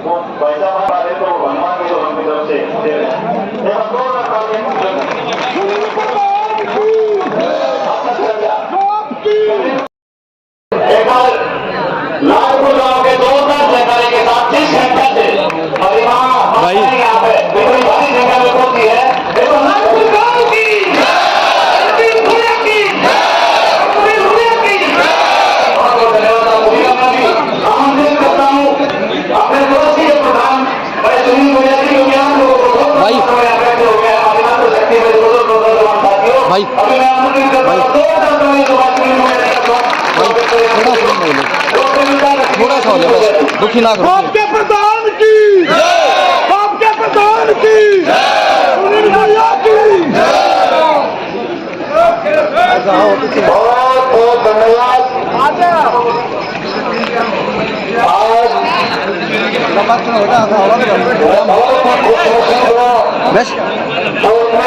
वो पैसा बता रहे तो हनुमान की तरफ से दे रहे एक बार लालपुर गांव के 2 सहकारी के साथ 30 घंटा से और यहाँ पे बड़ी भारी संख्या में होती है। देखो लालपुर गांव की आमंत्रित करता हूँ अपने पड़ोसी के प्रधान भाई सुनील गुड़िया जी, क्योंकि आप लोगों को भाई भाई अभी मैं आमंत्रित करता हूँ थोड़ा सा हो जाए बस, दुखी ना करो। आपके प्रधान की, आपके प्रधान की, सुनील भैया की। बहुत बहुत धन्यवाद।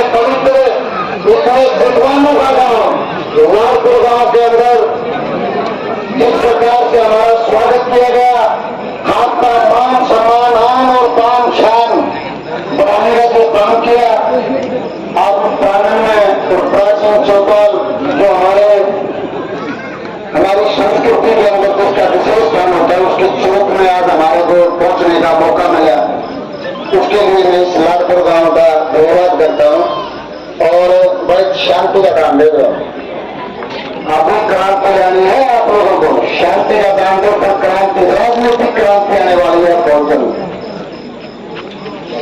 पवित्र इतने विद्वानों का गाँव लालपुर गाँव के अंदर जिस प्रकार से हमारा स्वागत किया गया, आपका मान सम्मान आन और पान शान बढ़ाने का जो काम किया, आप प्रांगण में प्राचीन चौपाल जो हमारी संस्कृति के अंदर जिसका विशेष स्थान होता है, उसके चौक में आज हमारे को पहुंचने का मौका मिला। उसके लिए मैं इस लालपुर गांव का धन्यवाद करता हूं और बड़ी शांति का काम दे दो। अभी क्रांति लानी है आप लोगों को, शांति का काम दो, पर क्रांति राजनीतिक क्रांति आने वाली है बहुत जल्द।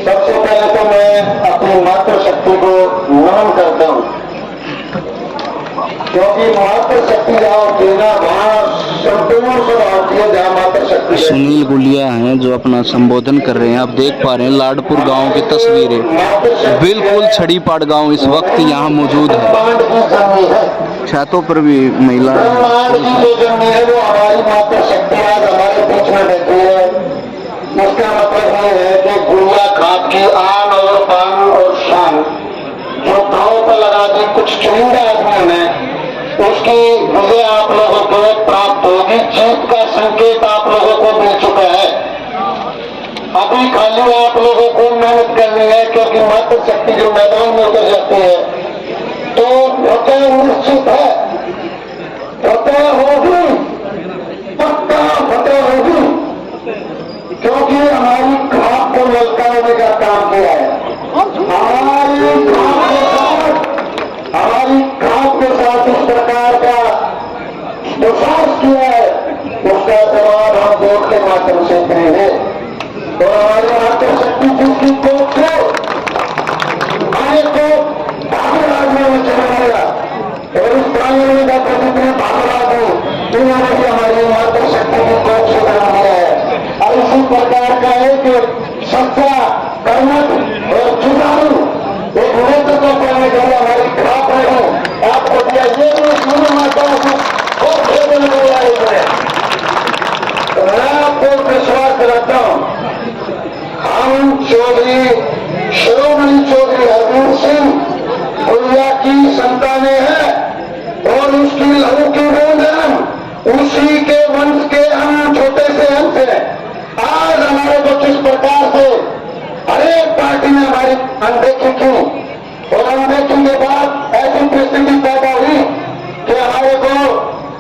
सबसे पहले तो मैं अपनी मातृशक्ति को नमन करता हूं, क्योंकि मातृशक्ति जहाँ देना वहाँ संपूर्ण स्वभाव की है, जहाँ मातृशक्ति। सुनील गुलिया हैं जो अपना संबोधन कर रहे हैं। आप देख पा रहे हैं लाडपुर गांव की तस्वीरें। बिल्कुल छड़ीपाड़ गांव इस वक्त यहाँ मौजूद है। छातों पर भी महिला जो जमीन है वो हमारी मातृशक्ति आज हमारे बीच में बैठी है। इसका मतलब ये है कि गुड़िया खाप की आन और पान और शान जो गाँव पर लगा दी कुछ चुनिंदा आदमियों ने, उसकी विजय आप लोगों को प्राप्त होगी। जीत का संकेत आप लोगों को मिल चुका है। अभी खाली आप लोगों को मेहनत करनी है, क्योंकि मातृशक्ति जो मैदान में उतर जाती है तो फतेह निश्चित है, फतेह होगी, पक्का फतेह होगी, क्योंकि हमारी खाप को ललकाने का काम किया है। हमारी खाप के साथ इस प्रकार का विश्वास किया है, उसका जवाब हम वोट के माध्यम से देंगे। तो हमारी मातृशक्ति जिसकी कोख को आने को भागराज में चलाएगा और इस प्रांगण का प्रतिक्रिया भागराज हो, इन्होंने भी हमारी मातृशक्ति की कोख से बना दिया है। और इसी प्रकार का एक सच्चा कर्मठ और जुगाड़ू एक नेतृत्व करने के लिए हमारी खाप रही आपको दिया। ये भी माताओं को बहुत भेदन हो जाए। तो मैं आपको विश्वास कराता हूं, हम चौधरी शिरोमणि चौधरी हरवीर सिंह गुड़िया की संतानें हैं और उसकी लहू की बूंद हम, उसी के वंश के हम छोटे से अंश हैं। आज हमारे को किस प्रकार से हरेक पार्टी ने हमारी अनदेखी की और अनदेखी के बाद ऐसी परिस्थिति पैदा हुई कि हमारे को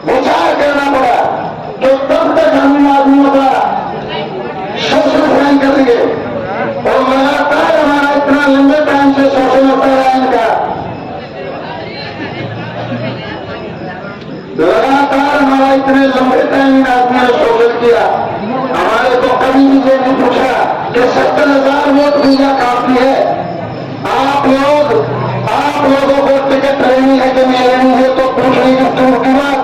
विचार करना पड़ा कि तब तक हम आदमियों का शोषण ग्रहण करेंगे। और लगातार हमारा इतना लंबे टाइम से शोषण होता रहा इनका, लगातार हमारा इतने लंबे टाइम इन आदमियों ने शोषण किया। हमारे को कभी भी ये नहीं पूछा कि 70,000 वोट भैया काफी है। आप लोगों को टिकट लेनी है कि नहीं लेनी है तो पूछने की दूर की बात।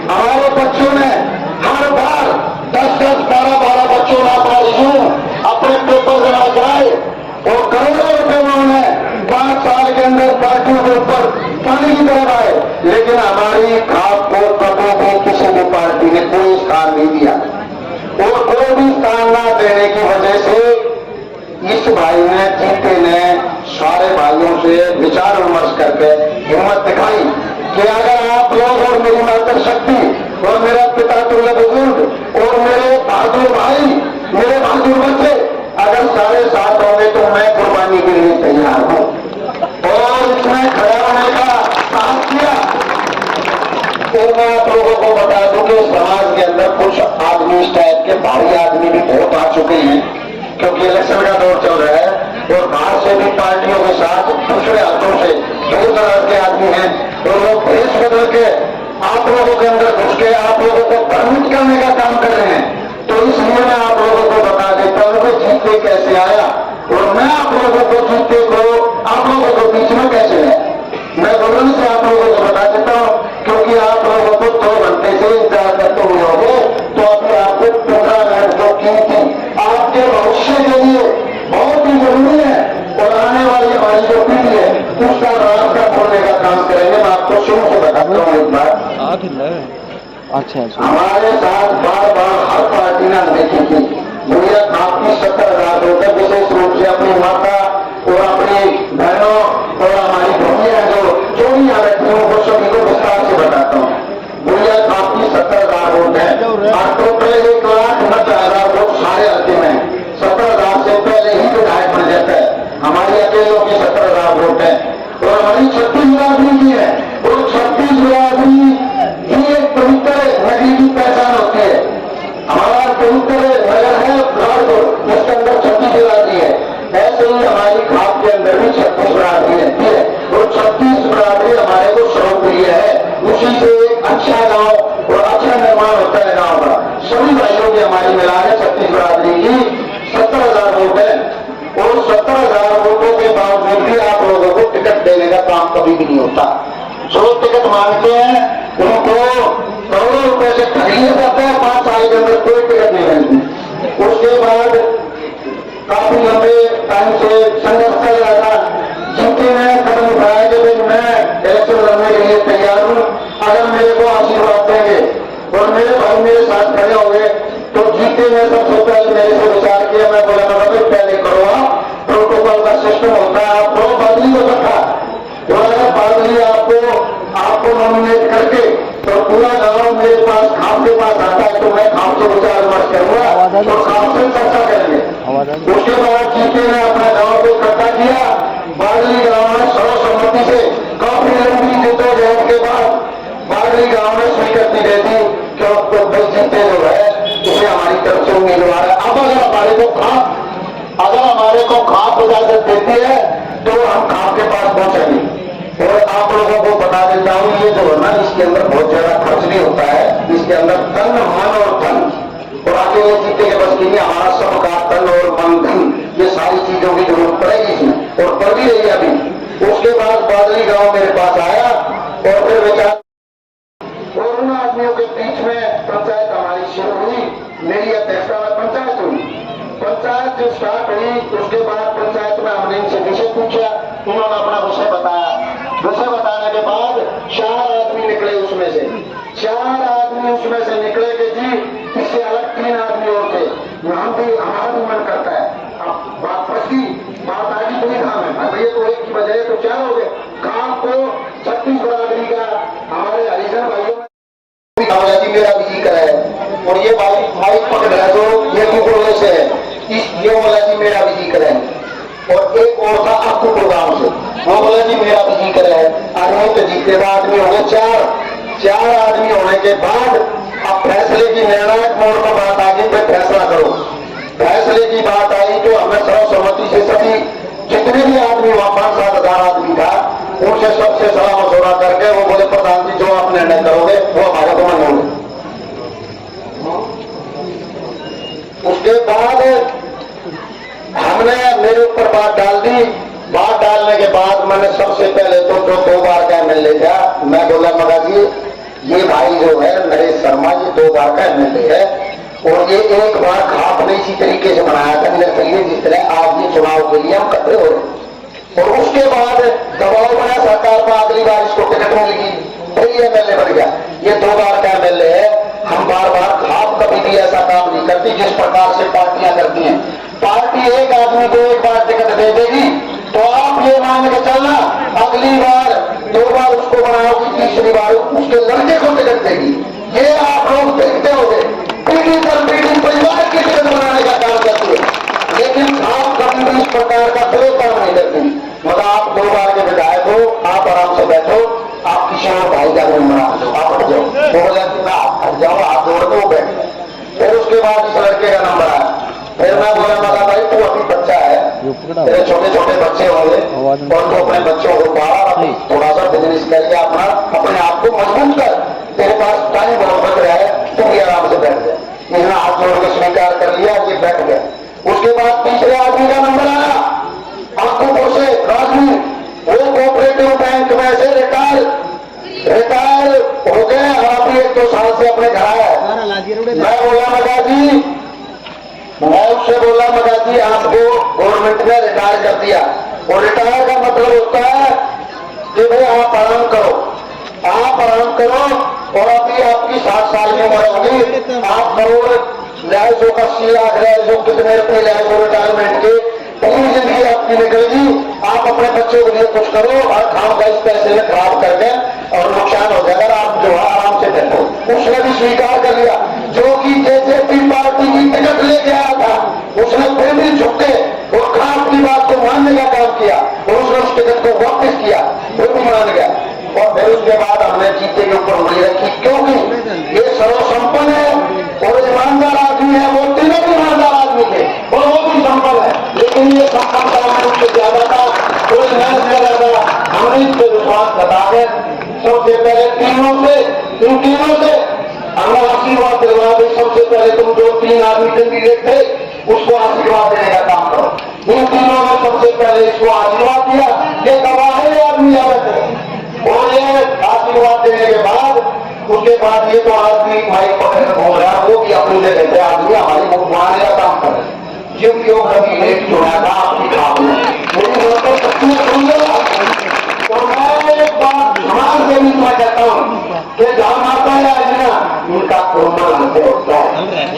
हमारे बच्चों ने हर बार 10-10, 12-12 बच्चों ने अपने पेपर जमा कराए और करोड़ों रुपए उन्होंने 5 साल के अंदर पार्टियों के ऊपर पानी की तरफ आए, लेकिन हमारी खाप को कभी भी किसी भी पार्टी ने कोई स्थान नहीं दिया। और कोई भी स्थान न देने की वजह से इस भाई ने जीते ने सारे भाइयों से विचार विमर्श करके हिम्मत दिखाई कि अगर आप लोग और मेरी मातृशक्ति और मेरा पिता तुल्य बुजुर्ग और मेरे बहादुर भाई, मेरे बहादुर बच्चे इस टाइप के भारी आदमी भी बहुत आ चुके हैं, क्योंकि इलेक्शन का दौर चल रहा है और बाहर से भी पार्टियों के साथ दूसरे हाथों से दूर दराज के आदमी हैं, तो लोग भेष बदल के आप लोगों के अंदर घुस के आप लोगों को भ्रमित करने का काम कर रहे हैं। तो इसलिए मैं आप लोगों को बता देता हूं कि जीते कैसे आया और मैं आप लोगों को जीते को आप लोगों को बीच में कैसे है, मैं विवरण से आप लोगों को बता देता हूं, क्योंकि आप लोगों को 2 घंटे से इंतजार करते हुए होंगे, तो अभी आपको 15 मिनट जो कीमती आपके भविष्य के लिए बहुत ही जरूरी है और आने वाली हमारी जो पीढ़ी है उसका रास्ता खोलने का काम करेंगे। मैं आपको शुरू से बताता हूँ एक बात। अच्छा हमारे साथ बार बार हर पार्टी ने देखी थी, भैया आपकी 70,000 रुपए विशेष रूप से अपनी माता और अपनी बहनों और हमारी भैया जो भी यहाँ बैठी हूँ वो सभी को विस्तार से बताता हूँ। भैया आपकी 70,000 वोट है और टोटल 1,90,000 वोट सारे हल्के में 70,000 से पहले ही विधायक बन जाता है। हमारी अकेलों की 70,000 वोट है और हमारी 36 बिरादरी की है और 36 बिरादरी ही एक पवित्र नगरी की पहचान होती है। हमारा पवित्र नगर है ब्राडपुर, उसके अंदर 36 बिरादरी है, ऐसे ही हमारी खाप के अंदर भी 36 बिरादरी रहती है और 36 बिरादरी हमारे को सर्वप्रिय है। उसी से एक अच्छा गांव और अच्छा निर्माण होता है गांव का। सभी भाइयों की हमारी मिला है 36 बिरादरी की 70,000 वोट है और 70,000 वोटों के बावजूद भी आप लोगों को टिकट देने का काम कभी भी नहीं होता। जो टिकट मांगते हैं उनको करोड़ों रुपए से ठग लिया जाता है, 5 साल के अंदर कोई टिकट नहीं मिलती। उसके बाद काफी लंबे टाइम से संघर्ष चल रहा था, जिनके ने कदम उठाया कि भाई मैं इलेक्शन लड़ने के लिए तैयार हूं, अगर मेरे को आशीर्वाद देंगे और मेरे भाई मेरे साथ खड़े होंगे तो जीते में सबसे पहले मेरे से विचार किया। मैं बोला भाई पहले करो, आप प्रोटोकॉल का सिस्टम होता है, आप प्रो बदली हो सकता तो अगर बादली आपको नॉमिनेट करके तो पूरा गांव मेरे पास खाप के पास आता है तो मैं खाप से विचार विमर्श करूंगा तो खाप से चर्चा करेंगे। उसके बाद जीते ने अपना गांव को इकट्ठा किया, बादली गांव में सर्वसम्मति से काफी लंबी जद्दोजहद के बाद बादली गांव में स्वीकृति दे दी कि भाई जीते जो है उसे हमारी तरफ से उम्मीदवार है। अब अगर हमारे को खाप इजाजत देती है तो हम खाप के पास पहुंचेंगे। और आप लोगों को बता देता हूं ये जो है ना इसके अंदर बहुत ज्यादा खर्च नहीं होता है, इसके अंदर तन मन और धन और अकेले जीते के बस की नहीं, हमारा सबका तन और मन धन ये सारी चीजों की जरूरत पड़ेगी इसमें और पड़ भी रही है अभी। उसके बाद बादली गांव मेरे पास आया और फिर विचार और उन आदमियों के बीच में पंचायत हमारी शुरू हुई, मेरी अध्यक्षता में पंचायत हुई। पंचायत जो स्टार्ट हुई उसके बाद पंचायत में हमने इनसे विषय पूछा, उन्होंने अपना विषय बताया। विषय बताने के बाद 4 आदमी निकले, उसमें से 4 आदमी उसमें से निकले कि जी इससे अलग 3 आदमी और थे, हम भी हमारा भी मन करता है। अब बात फंसी, बात आगे तो नहीं काम है भैया, तो एक की बजाय तो 4 हो गए। काम को 36 बिरादरी का हमारे हरिजन भाइयों जी मेरा भी जी करा है और ये माइक पकड़ रहा है जो ये कुकुर से है, ये बोला जी मेरा भी जी करा है और एक और था आपको गांव से वो बोला जी मेरा भी जी करा है। आदमी तो जीते आदमी हो गए 4 आदमी होने के बाद अब फैसले की निर्णायक मोड़ पर बात आ गई, फिर फैसला करो। फैसले की बात आई तो हमें सर्वसम्मति से सभी जितने भी आदमी वहां 5-7 हजार आदमी था उनसे सबसे सलाह मशवरा करके वो बोले प्रधान जी जो आप निर्णय करोगे वो हमारे को मंजूर है। उसके बाद हमने मेरे ऊपर बात डाल दी। बात डालने के बाद मैंने सबसे पहले तो जो 2 बार का एमएलए था मैं बोला मगा जी ये भाई जो है नरेश शर्मा ये 2 बार का एमएलए है और ये 1 बार खाप ने इसी तरीके से बनाया था निर्दलीय जिस तरह आज ये चुनाव के लिए हम कट्टे हो रहे और उसके बाद दबाव बना सरकार पर, अगली बार इसको टिकट मिलेगी, फिर एमएलए बन गया। ये 2 बार का एमएलए है। हम बार बार खाप कभी भी ऐसा काम नहीं करती जिस प्रकार से पार्टियां करती हैं। पार्टी एक आदमी को 1 बार टिकट दे देगी तो आप ये मान के चलना अगली बार 2 बार उसको बनाओगी, तीसरी बार उसके लड़के को टिकट देगी। ये आप लोग देखते होंगे पीढ़ी दर पीढ़ी परिवार की टिकट बनाने का काम करती है, लेकिन आप कभी भी इस प्रकार का कोई काम नहीं करती। मतलब आप 2 बार के विधायक हो, आप आराम से बैठो, आप किसी और भाई का रूम बना दो, आप हट जाओ, 2 हजार आप हट जाओ, आप जोड़ दो बैठ। फिर उसके बाद इस लड़के का नंबर आया। फिर मैं बोला मगा भाई तू अभी बच्चा है, तेरे छोटे छोटे बच्चे होंगे और तू अपने बच्चों को पाला, थोड़ा सा बिजनेस करके अपना अपने आप को मजबूत कर, तेरे पास टाइम बहुत बच रहा है, तू भी आराम से बैठ जाए। इसने हाथ जोड़ के स्वीकार कर लिया, ये बैठ गया। उसके बाद तीसरे आदमी का नंबर आया, आंखों से राजू, वो कोऑपरेटिव बैंक में से रिटायर हो गए और अभी 1-2 साल से अपने घर आया है। मैं बोला मगा जी, मैं उससे बोला मगा जी आपको गवर्नमेंट ने रिटायर कर दिया, और रिटायर का मतलब होता है कि भाई आप आराम करो, आप आराम करो, और अभी आपकी 60 साल की उम्र होगी, आप करोड़ लिहाज हो, 80 लाख लिहाज हो, कितने रुपए लिहाज हो रिटायरमेंट के, पूरी जिंदगी आपकी निकलेगी। आप अपने बच्चों के लिए कुछ करो और खाम का इस पैसे में खराब करके और नुकसान हो जाएगा, आप जो है आराम से बैठो। उसने भी स्वीकार कर लिया, जो कि जेजेपी पार्टी की टिकट लेके आया था, उसने फिर भी झुके और खाम की बात को मानने का काम किया, और उसने उस टिकट को वापस किया, फिर भी मान गया। और फिर उसके बाद हमने जीते के ऊपर उंगली रखी, क्योंकि ये सर्वसंपन्न है और ईमानदार आदमी है, वो तीनों भी ईमानदार आदमी थे और वो भी संपन्न है, लेकिन ये संपन्नता उससे ज्यादा था, कोई मेहनत कर रहा था। हमने इस पर विश्वास बता कर सबसे पहले इन तीनों से हमने आशीर्वाद दिलवा दी। सबसे पहले तुम जो 3 आदमी कैंडिडेट थे उसको आशीर्वाद देने का काम करो। इन तीनों ने सबसे पहले इसको आशीर्वाद दिया, ये गवाही आदमी आ रहे थे, और ये आशीर्वाद देने के बाद उसके बाद ये तो आदमी भाई पकड़ घूम रहा, वो भी अपनी जगह पे आदमी हमारी मुख बनाने का काम कर रहे। जिन योग कभी एक चुना था आपकी खाप में मेरी दोस्तों सच्ची में सुन, तो मैं एक बात समाज के बीच में कहता हूँ कि जहाँ माता है ना, उनका कोमल हृदय होता है,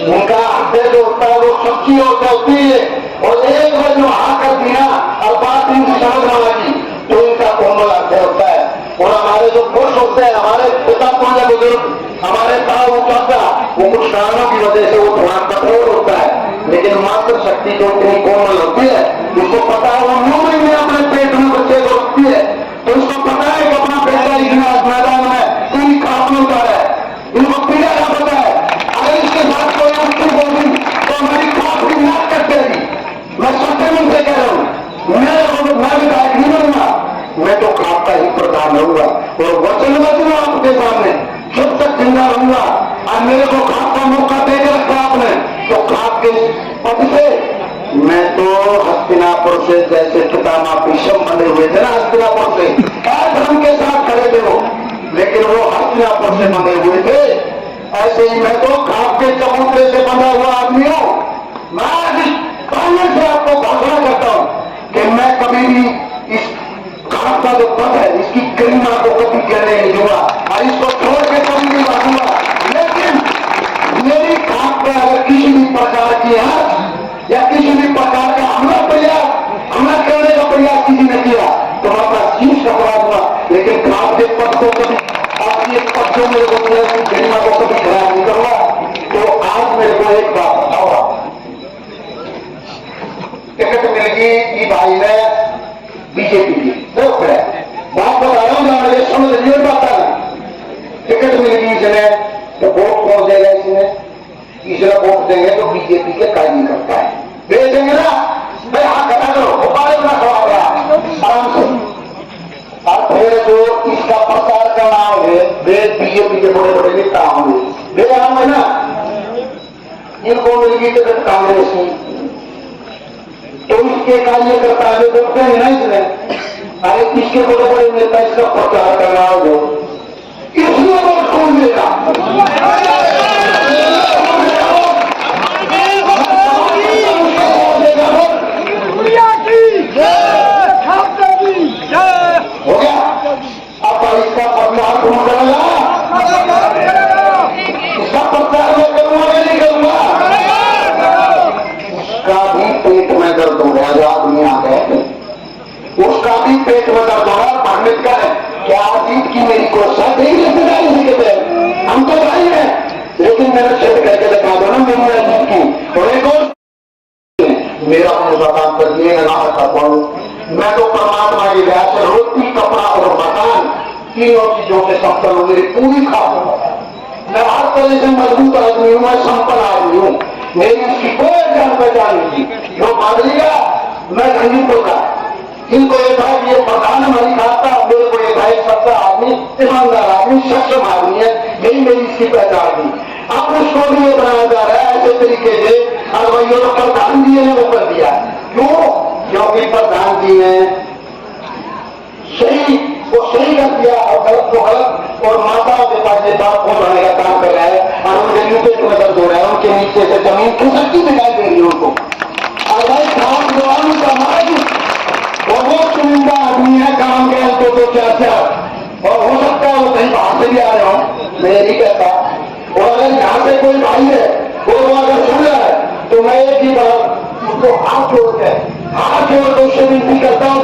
उनका हृदय जो होता है वो सच्ची होती है, और एक बार जो हाँ कर दिया और बात इनकी समझ में लगी तो इनका कोमल हृदय होता है। और हमारे जो पुरुष होते हैं, हमारे पिता पुण्य बुजुर्ग, हमारे ताऊ चाचा, वो कुछ कारणों की वजह से वो थोड़ा कठोर होता है, लेकिन मात्र शक्ति जो इतनी कोमल होती है, उसको पता है वो 9 महीने अपने पेट में बच्चे को रखती है, तो उसको पता है कि अपना बेटा इतना मैदान में कोई खाप नहीं उतारा है, इनको पीड़ा का पता है। अगर इसके साथ कोई उल्टी बोली तो हमारी खाप की नाक कट जाएगी। मैं सत्य मन से कह रहा हूँ, मैं विधायक नहीं बनूंगा, मैं तो खाप का ही प्रधान रहूंगा और वचनबद्ध हूं आपके सामने, जब तक जिंदा रहूंगा। और मेरे को खाप का मौका दे के रखा आपने, तो खाप के पद से मैं तो हस्तिनापुर से, जैसे पितामह भीष्म बने हुए थे ना हस्तिनापुर से, धर्म के साथ खड़े थे वो, लेकिन वो हस्तिनापुर से बने हुए थे, ऐसे ही मैं तो खाप के चबूतरे से बंधा हुआ आदमी हूं। मैं आज पहले से आपको घोषणा करता हूं कि मैं कभी भी इस खाप का जो पद है, इसकी गरिमा को कभी गिरने नहीं दूंगा और इसको छोड़ के कभी नहीं बांधूंगा। लेकिन मेरी खाप पर अगर किसी भी प्रकार की हद या किसी भी प्रकार का हमला करने का प्रयास किसी ने किया तो मैं अपना शीश कपड़ा दूंगा, लेकिन खाप के पद को कभी, आपकी एक पद जो मेरे को दिया उसकी गरिमा को कभी खराब नहीं करूंगा। तो आज मेरे को एक बात बताओ, टिकट मिल गई कि भाई ने बीजेपी की बात बता रहा हूं, मुझे समझ नहीं पाता ना, टिकट मिल गई इसने तो वोट कौन देगा, इसने वोट देंगे तो बीजेपी के कार्यकर्ता है, भेजेंगे ना भाई, हाँ कटा करो भोपाल में खड़ा गया आराम से। और फिर जो इसका प्रचार करना होंगे वे बीजेपी के बड़े बड़े नेता होंगे, वे आम है ना, इनको मिल गई टिकट कांग्रेस की, तो इसके कार्यकर्ता जो बोलते हैं ना इसने, अरे किसके बड़े बड़े नेता इसका प्रचार करना हो, इसलिए वोट कौन देगा, हो गया। अब इसका प्रचार कौन करेगा, इसका प्रचार मैं करूंगा या नहीं करूंगा, उसका भी पेट में दर्द हो गया, जो आदमी आ गए उसका भी पेट में दर्द हो रहा, पंडित का है क्या जीत की मेरी कोशिश है, रिश्तेदारी से कहते हैं हम तो भाई हैं, लेकिन मैंने सिद्ध करके दिखा दो ना मेरी जीत की, और एक और मेरा मुलाकात कर दिए ना करता हूं, मैं तो परमात्मा की दया से रोटी कपड़ा और मकान तीनों चीजों से संपन्न हूं, मेरी पूरी खास मैं हर तरह से मजबूत आदमी हूं, मैं संपन्न आदमी हूं, मेरी इसकी कोई जान पहचान नहीं थी। जो बदलेगा मैं नहीं होगा। इनको ये था कि ये प्रधान हमारी खाता, मेरे को ये था एक सच्चा आदमी, ईमानदार आदमी, सक्षम आदमी है, यही मेरी इसकी पहचान थी। अब उसको भी ये बनाया जा रहा है ऐसे तरीके से, और वही जो प्रधान जी ने वो कर दिया। क्यों? क्योंकि प्रधान जी ने सही को सही कर दिया और गलत को गलत, और माताओं के पास ये बात पहुंचाने का काम कर रहा है, और उनके नीचे में दर्द हो रहा है, उनके नीचे से जमीन खिसकती दिखाई दे रही है उनको। और भाई काम जवान समाज बहुत चुनिंदा आदमी है, काम के अंत तो क्या, और हो सकता है वो कहीं बाहर से भी आ रहे हो, मैं नहीं कहता। और अगर यहाँ से कोई भाई है वो अगर सुन रहा है तो मैं एक ही बात उसको हाथ जोड़ के उससे विनती करता हूँ,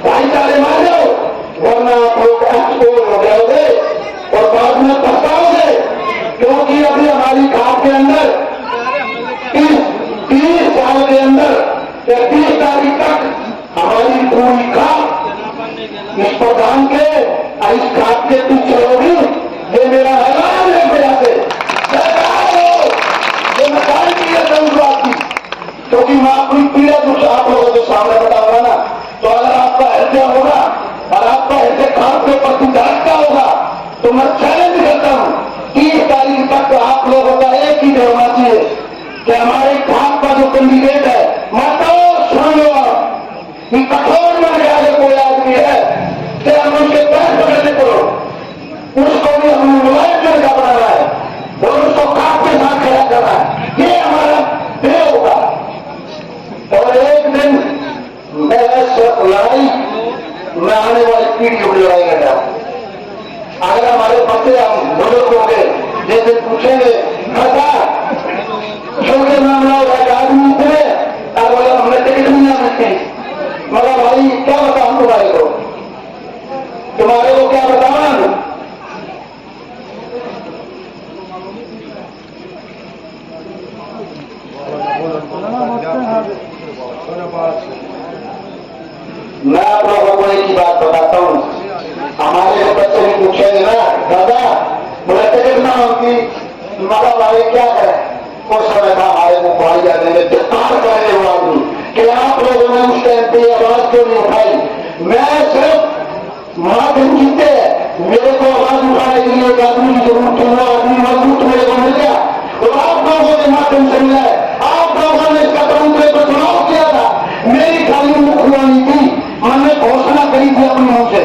भाईचारे मान जाओ, वरना आप लोग एक्सपोज हो जाओगे और बाद में पछताओगे। क्योंकि अभी हमारी खाप के अंदर 30 साल के अंदर या 30 तारीख तक हमारी पूरी खाप इस प्रधान के और इस खाप के पीछे होगी। ये मेरा ऐलान है बजा से सरकार हो, ये मैं गारंटी देता हूँ बात की। क्योंकि मैं अपनी पीड़ा कुछ आप लोगों के सामने बताऊंगा ना, तो अगर आपका हृदय होगा और आपका हृदय खाप के प्रति जागता होगा तो मैं चैलेंज करता हूँ 30 तारीख तक आप लोगों का एक ही होना चाहिए कि हमारे खाप का जो कैंडिडेट है, माताओं सुन लो कि कठोर में आगे कोई आदमी है कि हम उसके पैर पकड़ने करो, उसको भी हमने मोबाइल का बनाना है और उसको खाप के साथ खड़ा करना है, ये हमारा ध्येय होगा। और एक दिन मैं लड़ाई में आने वाली पीढ़ी को लड़ाई कर रहा हूं। अगर हमारे बच्चे हम बुजुर्ग होंगे जैसे पूछेंगे छोटे मामला होगा आदमी इतने, अब बोला हमने टिकट नहीं आ सकती, मगर भाई क्या बताऊं तुम्हारे को क्या बताऊं? मैं आप लोगों को एक ही बात बताता हूँ, हमारे बच्चे भी पूछेंगे ना दादा बोले टिकट ना होगी, मगर भाई क्या करें? उस समय था हमारे को पाई जाने में चित्कार करने हुआ आदमी कि आप लोगों ने उस टाइम पे आवाज क्यों नहीं उठाई। मैं सिर्फ माध्यम जीते, मेरे को आवाज उठाने के लिए एक आदमी की जरूरत थी, वो आदमी मजबूत मेरे को मिल गया और आप लोगों के माध्यम से मिला है। आप लोगों ने इसका तंत्र को चुनाव किया था, मेरी खाली मुखबानी थी, मैंने घोषणा करी थी अपनी मुंह से,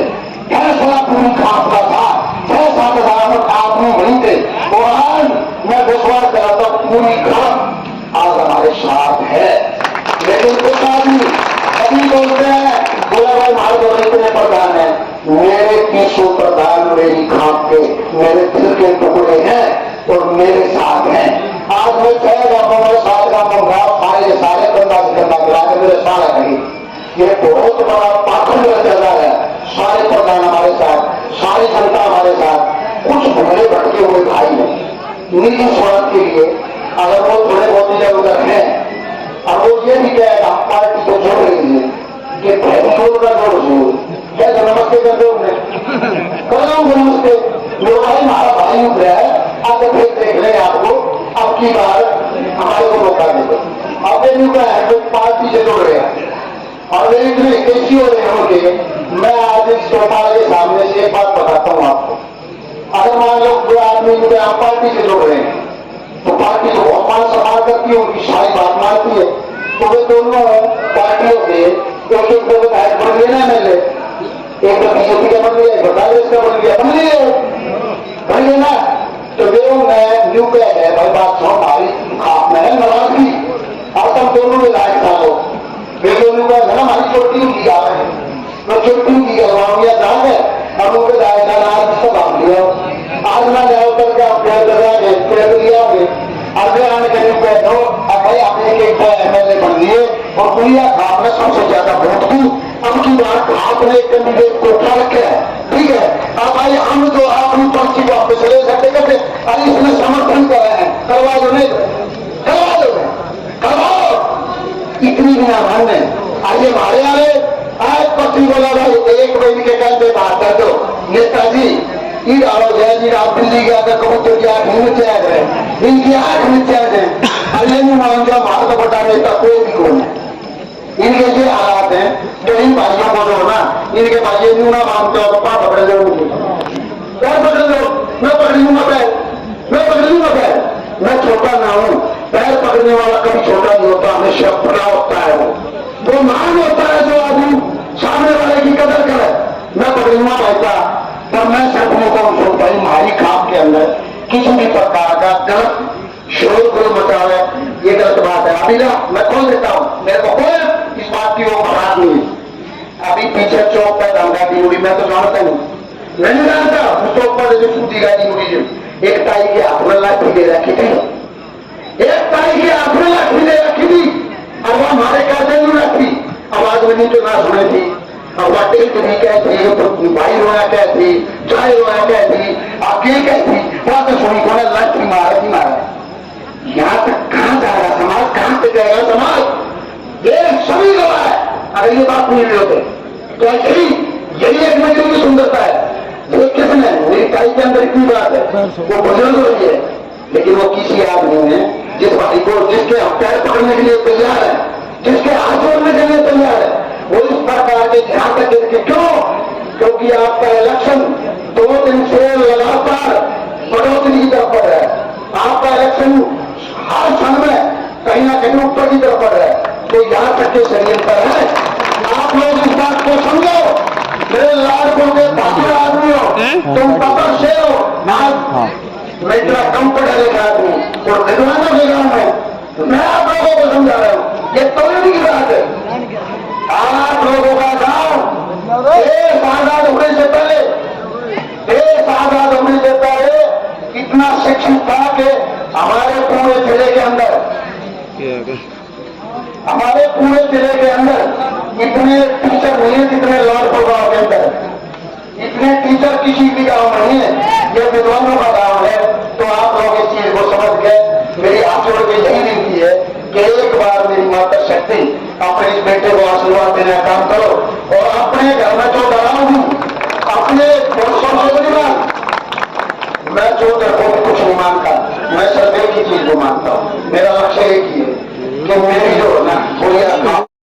फैसला पूरी खाप का था, 6-7 हजार आदमी वहीं थे। और आज मैं विश्वास कराता हूं पूरी खाप आज हमारे साथ है। लेकिन कुछ आदमी अभी बोलते हैं बोला भाई हमारे तो इतने प्रधान है, मेरे 300 प्रधान मेरी खाप के मेरे दिल के टुकड़े हैं और मेरे साथ हैं। आज मैं 6 गांवों में 7 गांवों में सारे कंधा से कंधा मिला के मेरे सारा कहीं ये बहुत बड़ा पाखंड चल रहा है। सारे प्रधान हमारे साथ, सारी जनता हमारे साथ, कुछ भूले भटके हुए भाई निजी स्वार्थ के लिए अगर वो थोड़े बहुत इधर उधर हैं और वो ये भी कहेगा पार्टी को जोड़ रही है कि जोड़ का जोड़ क्या नमस्ते कर दो नमस्ते मेरे भाई हमारा भाई उठ रहा है, आगे फिर देख लें आपको, अब की बार हमारे को मौका दे दो। अब ये नहीं कहा है पार्टी से जोड़ रहे हैं और मेरी इतनी कैसी हो रहे होंगे। मैं आज इस चौपाल के सामने से एक बात बताता हूँ आपको, अगर मान लो कोई आदमी मुझे आप पार्टी से जोड़ रहे हैं तो पार्टी तो बहुत मान सम्मान करती है, उनकी सारी बात मानती है, तो वे दोनों पार्टियों के एक विधायक बन गए ना MLA, एक तो बीजेपी का बन गया, एक कांग्रेस का बन गया ना। तो वे मैं न्यू कह गए भाई बात सुनो हमारी आप में है नाराजगी और तब दोनों विधायक था लोग वे दोनों का ना हमारी चोटी की आ रहे हैं तो चोटी की गलवामिया जान है अब उनके विधायक आज सब आप लिया आज ना जाओ करके आप लिया आगे आने के लिए दो अब भाई आपने एक MLA बन लिए और दुनिया खाप में सबसे ज्यादा वोट की अब की बात आपने कैंडिडेट को उठा रखे है, ठीक है। अब भाई हम तो अपनी पर्ची वापस ले सकते करते अरे इसमें समर्थन कर रहे हैं, करवा दो नहीं करवाओ इतनी भी ना मानने आइए हमारे आए आज पर्ची बोला भाई 1 बजे के कहते बात कर दो नेताजी ईद आओ जय जी आप दिल्ली गया था कबूतर की आंख नीचे आ गए, इनकी आंख नीचे आ जाए अल्ले नहीं मानूंगा भारत बटा नेता कोई भी कौन है। इनके ये हालात हैं तो इन भाइयों को जो ना इनके भाइयों न्यू ना मानते हो तो पा पकड़ लो, क्या पकड़ लो, मैं पकड़ लूंगा पैर, मैं पकड़ लूंगा पैर, मैं छोटा ना हूं, पैर पकड़ने वाला कभी छोटा नहीं होता, हमेशा बड़ा होता है वो महान होता है जो आदमी सामने वाले की कदर करे। मैं पकड़ लूंगा भाई का, पर मैं सिर्फ को भाई हमारी खाप के अंदर किसी भी प्रकार का गलत शोर को मचावे ये गलत बात है। अभी ना मैं खोल देता हूं, मेरे को कोई इस बात की वो बात नहीं है। अभी पीछे चौक पर गंगा की मुड़ी मैं तो जानता नहीं, मैं नहीं जानता उस चौक पर जो सूती गाड़ी मुड़ी जो एक ताई के हाथ में लाठी दे रखी थी, एक ताई के हाथ में लाठी दे रखी थी और वो हमारे काजे नहीं रखी, आवाज में नहीं तो ना सुने थी और वह टेक भी कहती तो भाई रोया कहती, चाय रोया कहती, अकेले कहती, वहां तो सुनी को लाठी मारा नहीं मारा। यहाँ तक कहां जा रहा समाज, कहां तक जाएगा समाज, ये सभी गवाह है। अगर ये बात नहीं होते तो ऐसे ही यही एक मंदिर की सुंदरता है। ये किसने मेरी ताई के अंदर इतनी बात है, वो बुजुर्ग हो रही है, लेकिन वो किसी आदमी ने जिस भाई को जिसके पैर पकड़ने के लिए तैयार है, जिसके हाथ जोड़ने के लिए तैयार है, वो इस प्रकार के ध्यान तक देखे। क्यों? क्योंकि आपका इलेक्शन 2 दिन से लगातार बढ़ोतरी की तरफ बढ़ रहा है, आपका इलेक्शन हर क्षण में कहीं ना कहीं ऊपर की तरफ बढ़ रहा है। तो यहाँ तक के षड्यंत्र है, आप लोग इस बात को समझो। मेरे लाडकों के भाषण आदमी हो, तुम तपस्या हो, मैं इतना कम पढ़ा लिखा आदमी और विद्वानों के गांव में मैं आप लोगों को समझा रहा हूं, ये तोड़ने की बात है। आप लोगों का गांव देश आजाद होने से पहले, देश आजाद होने से पहले इतना शिक्षित था कि हमारे पूरे जिले के अंदर, हमारे पूरे जिले के अंदर इतने टीचर नहीं है जितने लाडपुर गांव के अंदर, इतने टीचर किसी भी गांव नहीं है। ये विद्वानों का गांव है। तो आप लोग इस चीज को समझ के मेरी हाथ जोड़ के यही विनती है कि एक बार मेरी माता शक्ति अपने इस बेटे को आशीर्वाद देने का काम करो और